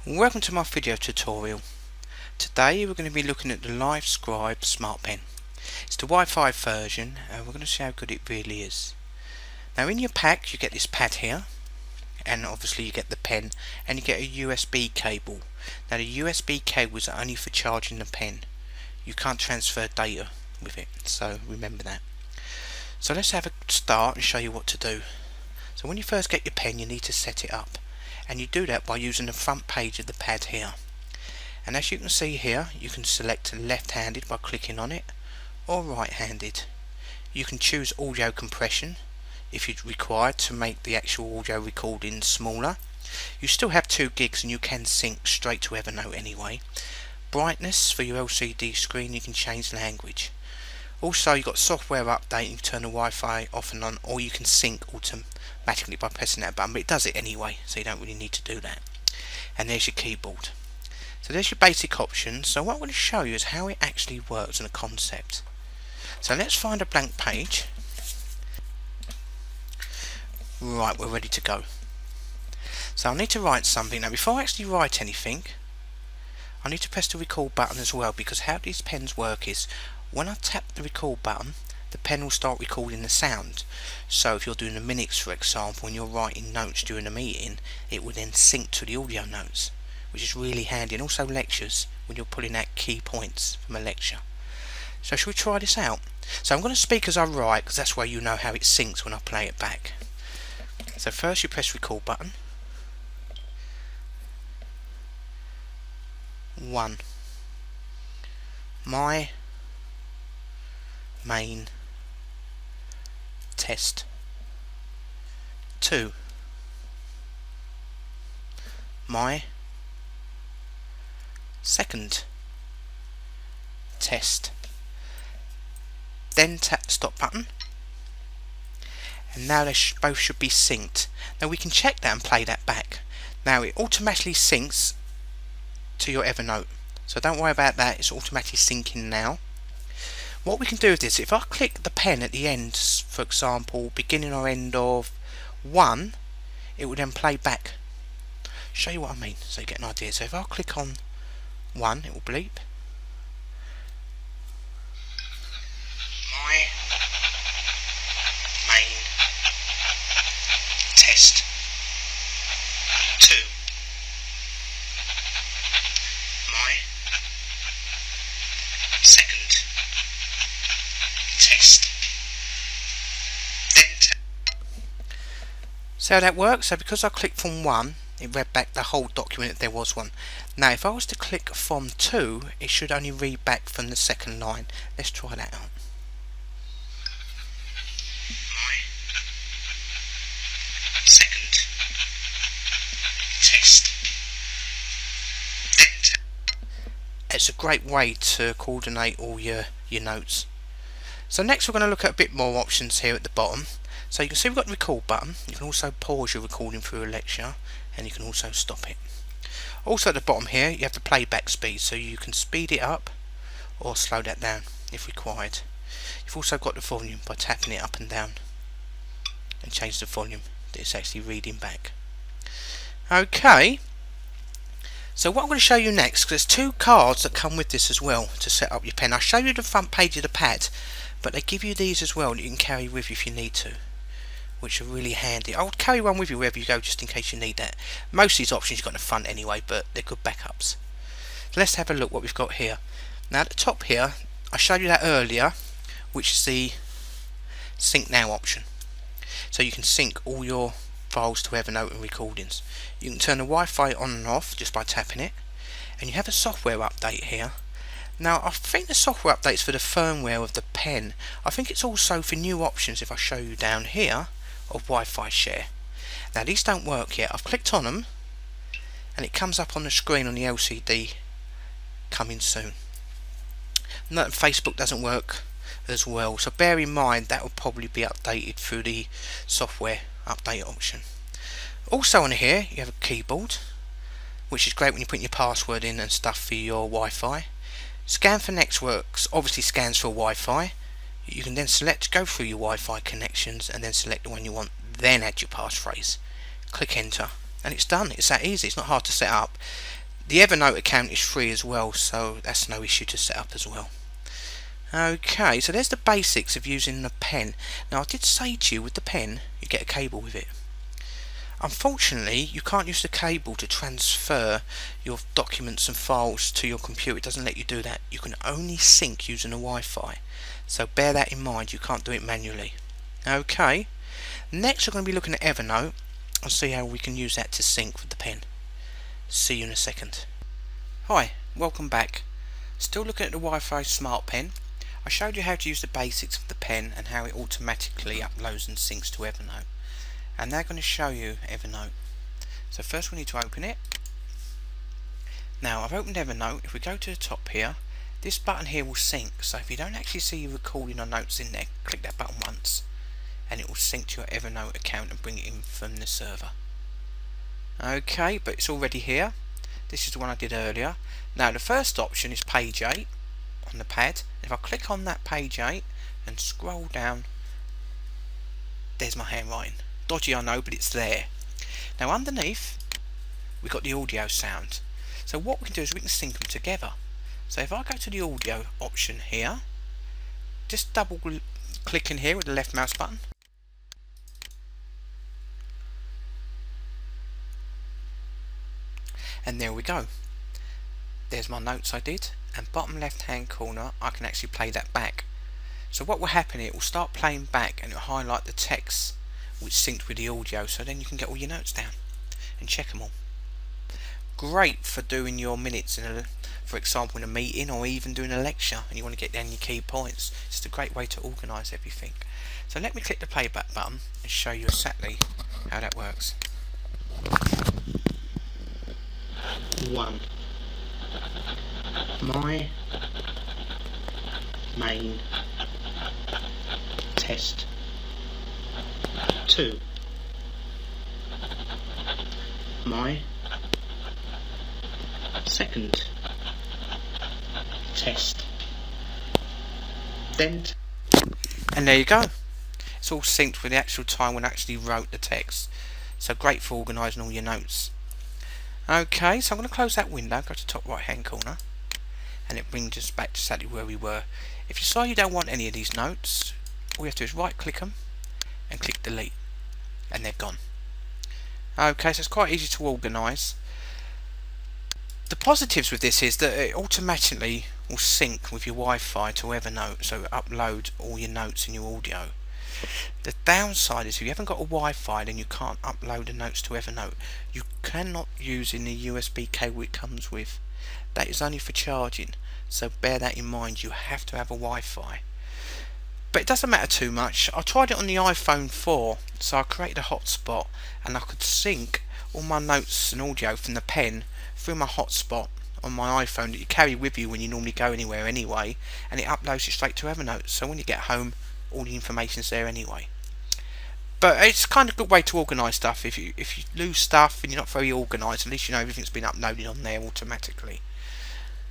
Welcome to my video tutorial. Today we're going to be looking at the Livescribe Smartpen. It's the Wi-Fi version and we're going to see how good it really is. Now in your pack you get this pad here, and obviously you get the pen and you get a USB cable. Now the USB cables are only for charging the pen. You can't transfer data with it, so remember that. So let's have a start and show you what to do. So when you first get your pen you need to set it up, and you do that by using the front page of the pad here. And as you can see here, you can select left-handed by clicking on it, or right-handed. You can choose audio compression if you require to make the actual audio recording smaller. You still have 2 gigs and you can sync straight to Evernote anyway. Brightness for your LCD screen, you can change language. Also you've got software update, you can turn the Wi-Fi off and on, or you can sync automatically by pressing that button, but it does it anyway, so you don't really need to do that. And there's your keyboard. So there's your basic options. So what I'm going to show you is how it actually works in a concept. So let's find a blank page. Right, we're ready to go. So I need to write something. Now before I actually write anything, I need to press the record button as well, because how these pens work is when I tap the record button, the pen will start recording the sound. So if you're doing the minutes, for example, and you're writing notes during a meeting, it will then sync to the audio notes, which is really handy, and also lectures when you're pulling out key points from a lecture. So shall we try this out? So I'm going to speak as I write, because that's why you know how it syncs when I play it back. So first you press record button. 1. My main test. 2. My second test. Then tap the stop button, and now they both should be synced. Now we can check that and play that back. Now it automatically syncs to your Evernote, so don't worry about that, it's automatically syncing now. What we can do with this, if I click the pen at the end, for example beginning or end of 1, it will then play back. Show you what I mean so you get an idea. So if I click on 1, it will bleep. My main test. 2. My second test. So that works. So because I clicked from 1, it read back the whole document if there was one. Now if I was to click from 2, it should only read back from the second line. Let's try that out. My second test. It's a great way to coordinate all your notes. So next we're going to look at a bit more options here at the bottom. So you can see we've got the record button. You can also pause your recording through a lecture, and you can also stop it. Also at the bottom here you have the playback speed, so you can speed it up or slow that down if required. You've also got the volume by tapping it up and down, and change the volume that it's actually reading back. Okay, so what I'm going to show you next, because there's 2 cards that come with this as well to set up your pen. I'll show you the front page of the pad, but they give you these as well that you can carry with you if you need to, which are really handy. I'll carry one with you wherever you go just in case you need that. Most of these options you've got in the front anyway, but they're good backups. So let's have a look what we've got here. Now at the top here, I showed you that earlier, which is the sync now option. So you can sync all your files to Evernote and recordings. You can turn the Wi-Fi on and off just by tapping it, and you have a software update here. Now I think the software updates for the firmware of the pen. I think it's also for new options, if I show you down here, of Wi-Fi share. Now these don't work yet. I've clicked on them and it comes up on the screen on the LCD, coming soon. Note Facebook doesn't work as well, so bear in mind that will probably be updated through the software update option. Also on here you have a keyboard, which is great when you put your password in and stuff for your Wi-Fi. Scan for networks obviously scans for Wi-Fi. You can then select go through your Wi-Fi connections and then select the one you want, then add your passphrase. Click enter and it's done. It's that easy. It's not hard to set up. The Evernote account is free as well, so that's no issue to set up as well. Okay, so there's the basics of using the pen. Now I did say to you, with the pen you get a cable with it. Unfortunately, you can't use the cable to transfer your documents and files to your computer. It doesn't let you do that. You can only sync using the Wi-Fi. So bear that in mind, you can't do it manually. Okay, next we're going to be looking at Evernote and see how we can use that to sync with the pen. See you in a second. Hi, welcome back. Still looking at the Wi-Fi Smartpen. I showed you how to use the basics of the pen and how it automatically uploads and syncs to Evernote. I'm now going to show you Evernote. So first we need to open it. Now I've opened Evernote. If we go to the top here, this button here will sync. So if you don't actually see your recording or notes in there, click that button once and it will sync to your Evernote account and bring it in from the server. Okay, but it's already here. This is the one I did earlier. Now the first option is page 8 on the pad. If I click on that page 8 and scroll down, there's my handwriting. Dodgy I know, but it's there. Now underneath we've got the audio sound. So what we can do is we can sync them together. So if I go to the audio option here, just double click in here with the left mouse button, and there we go. There's my notes I did, and bottom left hand corner I can actually play that back. So what will happen, it will start playing back and it will highlight the text which synced with the audio, so then you can get all your notes down and check them all. Great for doing your minutes for example in a meeting or even doing a lecture and you want to get down your key points. It's just a great way to organise everything. So let me click the playback button and show you exactly how that works. 1. My main test. 2. My second test. Dent. And there you go. It's all synced with the actual time when I actually wrote the text. So great for organising all your notes. Okay, so I'm going to close that window, go to top right hand corner, and it brings us back to exactly where we were. If you decide you don't want any of these notes, all you have to do is right click them and click delete, and they're gone. Okay, so it's quite easy to organise. The positives with this is that it automatically will sync with your Wi-Fi to Evernote, so upload all your notes and your audio. The downside is if you haven't got a Wi-Fi, then you can't upload the notes to Evernote. You cannot use in the USB cable it comes with. That is only for charging, so bear that in mind. You have to have a Wi-Fi. But it doesn't matter too much. I tried it on the iPhone 4, so I created a hotspot and I could sync all my notes and audio from the pen through my hotspot on my iPhone that you carry with you when you normally go anywhere anyway, and it uploads it straight to Evernote, so when you get home all the information's there anyway. But it's kind of a good way to organise stuff. If you lose stuff and you're not very organised, at least you know everything's been uploaded on there automatically.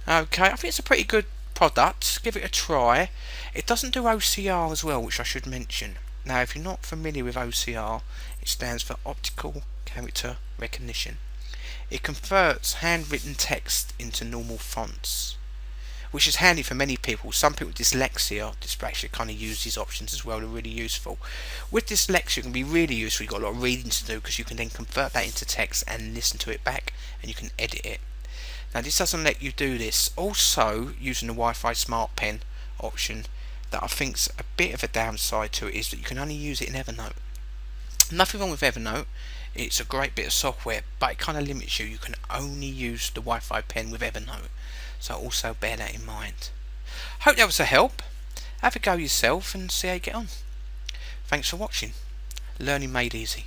Okay, I think it's a pretty good product. Give it a try. It doesn't do OCR as well, which I should mention. Now if you're not familiar with OCR, it stands for Optical Character Recognition. It converts handwritten text into normal fonts, which is handy for many people. Some people with dyslexia or dyspraxia kind of use these options as well. They're really useful. With dyslexia, it can be really useful. You've got a lot of reading to do because you can then convert that into text and listen to it back, and you can edit it. Now this doesn't let you do this. Also, using the Wi-Fi Smartpen option, that I think's a bit of a downside to it is that you can only use it in Evernote. Nothing wrong with Evernote. It's a great bit of software, but it kind of limits you. You can only use the Wi-Fi pen with Evernote. So also bear that in mind. Hope that was a help. Have a go yourself and see how you get on. Thanks for watching. Learning made easy.